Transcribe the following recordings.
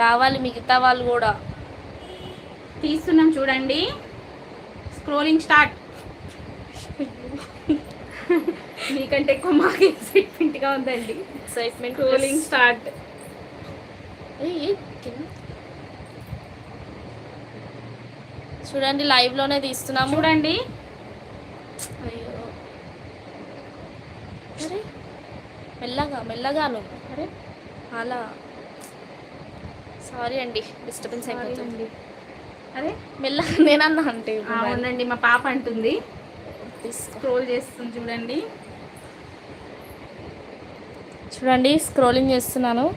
రావాలి మిగతా వాళ్ళు కూడా. తీస్తున్నాం చూడండి. Scrolling start. మీకంటే ఎక్కువ మాకు ఎక్సైట్మెంట్గా ఉందండి. ఎక్సైట్మెంట్. Scrolling start. చూడండి లైవ్ లోనే తీస్తున్నాము. చూడండి. అయ్యో అరే మెల్లగా మెల్లగాను. అరే అలా సారీ అండి, డిస్టర్బెన్స్ అయిపోతుంది. అరే మెల్లగా నేనన్నా అంటే అవునండి, మా పాప అంటుంది. తీసుకో. స్క్రోల్ చేస్తుంది చూడండి. చూడండి స్క్రోలింగ్ చేస్తున్నాను.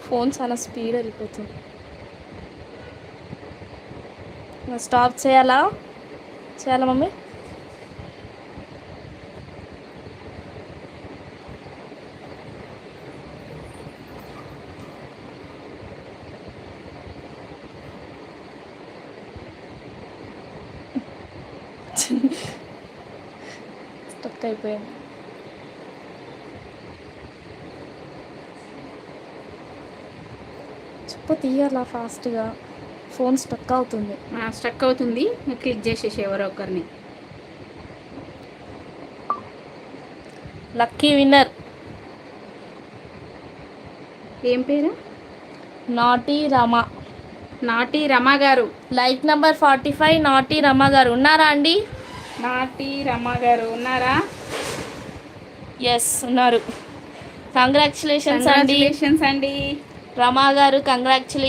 ఫోన్ చాలా స్పీడ్ వెళ్ళిపోతుంది. స్టాప్ చేయాలా మమ్మీ? స్టక్ అయిపోయింది. చెప్పు తీయాలా ఫాస్ట్గా, ఫోన్ స్టక్ అవుతుంది. స్టక్ అవుతుంది, క్లిక్ చేసేసి ఎవరో ఒకరిని. లక్కీ విన్నర్ ఏం పేరు? నాటి రమ. నాటి రమ గారు. లైక్ నంబర్ 45 నాటి రమ గారు ఉన్నారా అండి? నాటి రమ గారు ఉన్నారా? ఎస్ ఉన్నారు. కంగ్రాచులేషన్స్ అండి అండి. రమా గారు, కంగ్రాచులేషన్స్.